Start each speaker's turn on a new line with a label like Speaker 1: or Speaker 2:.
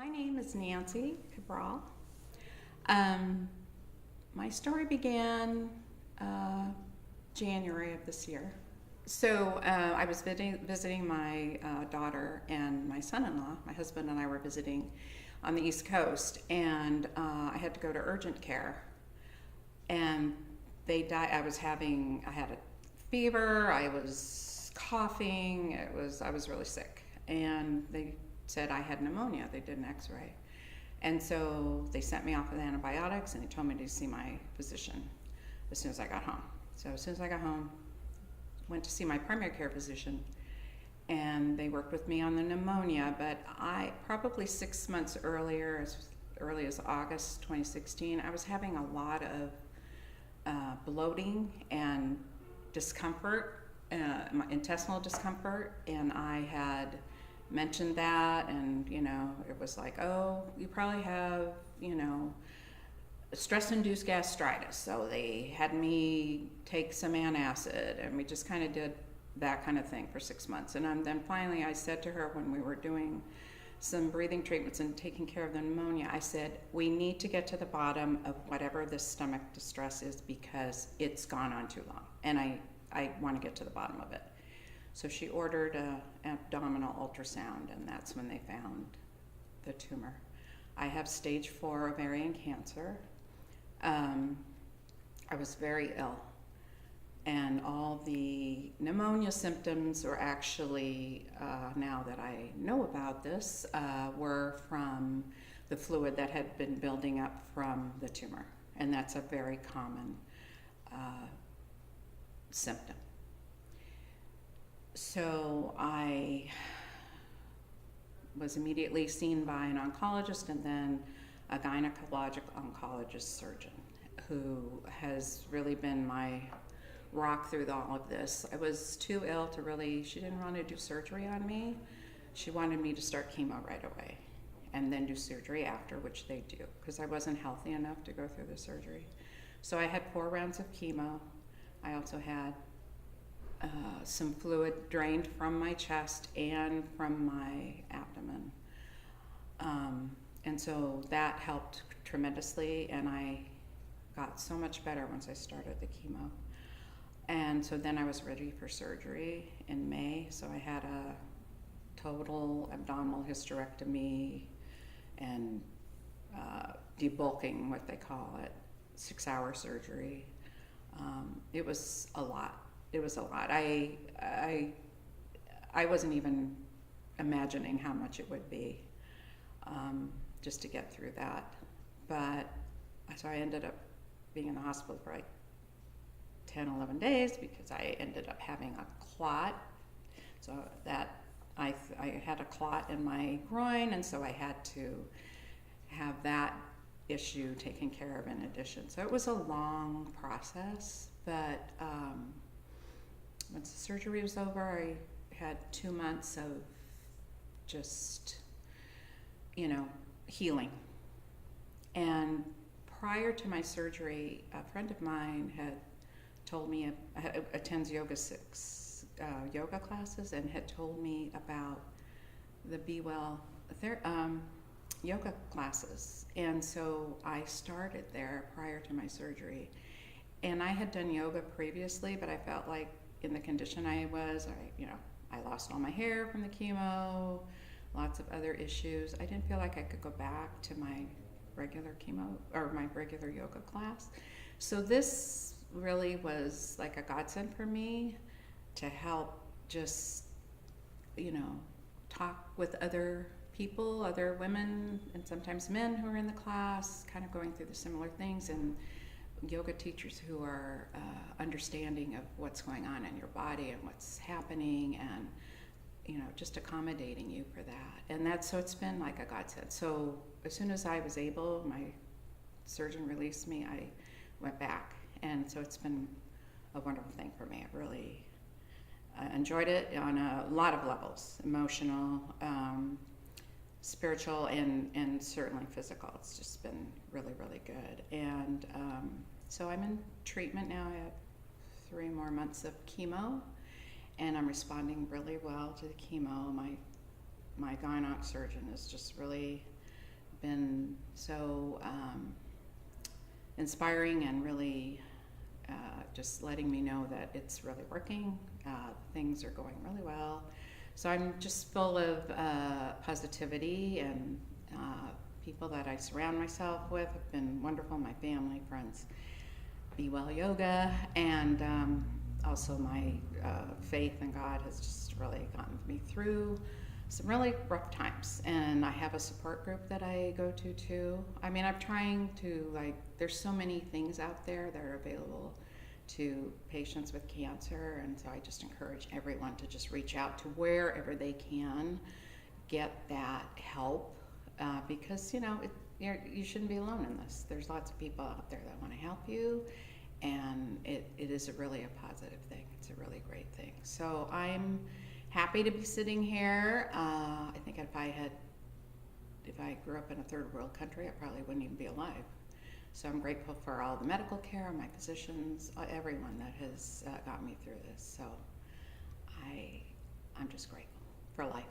Speaker 1: My name is Nancy Cabral. Um, my story began January of this year. So I was visiting my daughter and my son-in-law. My husband and I were visiting on the East Coast, and I had to go to urgent care. And they died. I had a fever. I was coughing. I was really sick, and they said I had pneumonia. They did an X-ray, and so they sent me off with antibiotics, and they told me to see my physician as soon as I got home. So as soon as I got home, went to see my primary care physician, and they worked with me on the pneumonia. But I probably 6 months earlier, as early as August 2016, I was having a lot of bloating and discomfort, my intestinal discomfort, and I had mentioned that, and it was like, oh, you probably have stress-induced gastritis. So they had me take some antacid, and we just kind of did that kind of thing for 6 months. And then finally I said to her, when we were doing some breathing treatments and taking care of the pneumonia, I said, we need to get to the bottom of whatever this stomach distress is, because it's gone on too long, and I want to get to the bottom of it. So she ordered an abdominal ultrasound, and that's when they found the tumor. I have stage 4 ovarian cancer. I was very ill, and all the pneumonia symptoms were actually, now that I know about this, were from the fluid that had been building up from the tumor, and that's a very common symptom. So I was immediately seen by an oncologist, and then a gynecologic oncologist surgeon, who has really been my rock through all of this. I was too ill to really, she didn't want to do surgery on me. She wanted me to start chemo right away and then do surgery after, which they do, because I wasn't healthy enough to go through the surgery. So I had 4 rounds of chemo. I also had some fluid drained from my chest and from my abdomen. And so that helped tremendously, and I got so much better once I started the chemo. And so then I was ready for surgery in May. So I had a total abdominal hysterectomy and debulking, what they call it, 6-hour surgery. It was a lot. It was a lot. I wasn't even imagining how much it would be, just to get through that. But so I ended up being in the hospital for like 10, 11 days, because I ended up having a clot. So that I had a clot in my groin, and so I had to have that issue taken care of in addition. So it was a long process, but once the surgery was over, I had 2 months of just, healing. And prior to my surgery, a friend of mine had told me, attends yoga classes, and had told me about the Be Well yoga classes. And so I started there prior to my surgery. And I had done yoga previously, but I felt like in the condition I was, I lost all my hair from the chemo, lots of other issues. I didn't feel like I could go back to my regular chemo or my regular yoga class. So this really was like a godsend for me to help just, talk with other people, other women, and sometimes men who are in the class, kind of going through the similar things, and yoga teachers who are understanding of what's going on in your body and what's happening, and just accommodating you for that. And so it's been like a godsend. So as soon as I was able, my surgeon released me, I went back, and so it's been a wonderful thing for me. I really enjoyed it on a lot of levels: emotional, spiritual, and certainly physical. It's just been really, really good. And so I'm in treatment now. I have 3 more months of chemo, and I'm responding really well to the chemo. My gynec surgeon is just really been so inspiring and really just letting me know that it's really working. Things are going really well. So I'm just full of positivity, and people that I surround myself with have been wonderful. My family, friends, Be Well Yoga, and also my faith in God has just really gotten me through some really rough times. And I have a support group that I go to too. I mean, I'm trying to, like, there's so many things out there that are available to patients with cancer, and so I just encourage everyone to just reach out to wherever they can get that help, because you shouldn't be alone in this. There's lots of people out there that want to help you, and it is really a positive thing. It's a really great thing. So I'm happy to be sitting here. I think if I grew up in a third world country, I probably wouldn't even be alive. So I'm grateful for all the medical care, my physicians, everyone that has got me through this. So I'm just grateful for life.